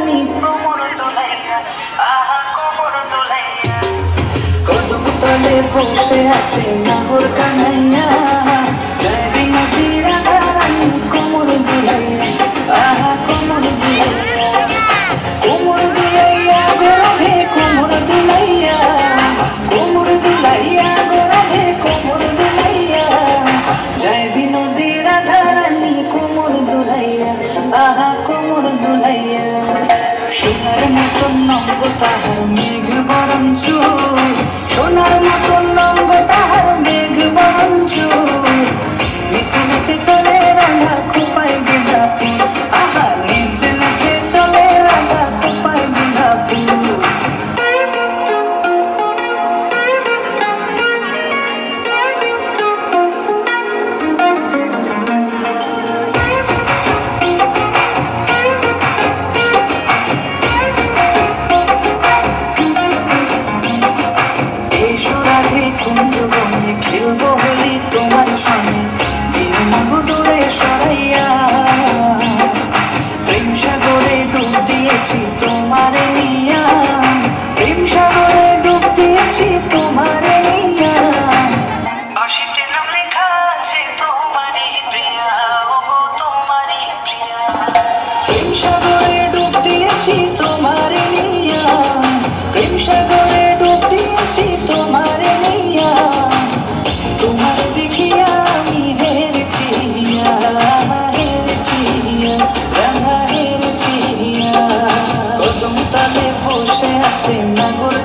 ধারানি কোমর দোলাইয়া, আহা কোমর দোলাইয়া। কদম তলে বসে আছে নাগর কানাইয়া, জয় বিনতি রাধারানী কোমর দোলাইয়া, আহা কোমর দোলাইয়া। কোমর দোলাইয়া গোরাধে কোমর দোলাইয়া, কোমর দোলাইয়া গোরাধে কোমর দোলাইয়া, জয় বিনোদী রাধারানী কোমর দোলাইয়া, আহা কোমর দোলাইয়া। সোনার মতন নঙ্গ তাহার মেঘ বরণ চুল, সোনার মতন নঙ্গ তাহার মেঘ বরণ চুল, নিচে নিচে চলে রাধা খোপায় গেঁদা ফুল, আহা নিচে নিচে চলে রাধা খোপায় গেঁদা ফুল। কুঞ্জ বনে খেলবো হোলি তোমার সনে, দিও মাগো দূরে সরাইয়া। প্রেম সাগরে ডুব দিয়েছি তোমারে নিয়া, প্রেম সাগরে ডুব দিয়েছি তোমারে নিয়া। বাঁশিতে নাম লেখা আছে তোমারই প্রিয়া, ওগো তোমারই প্রিয়া। প্রেম সাগরে ডুব দিয়েছি তোমারে নিয়া, প্রেম সাগরে ডুব দিয়েছি তোমারে নিয়া। তোমার দেখিয়া আমি হেরেছি, হেরেছি রাধা হেরেছি। কদম তলে বসে আছে নাগর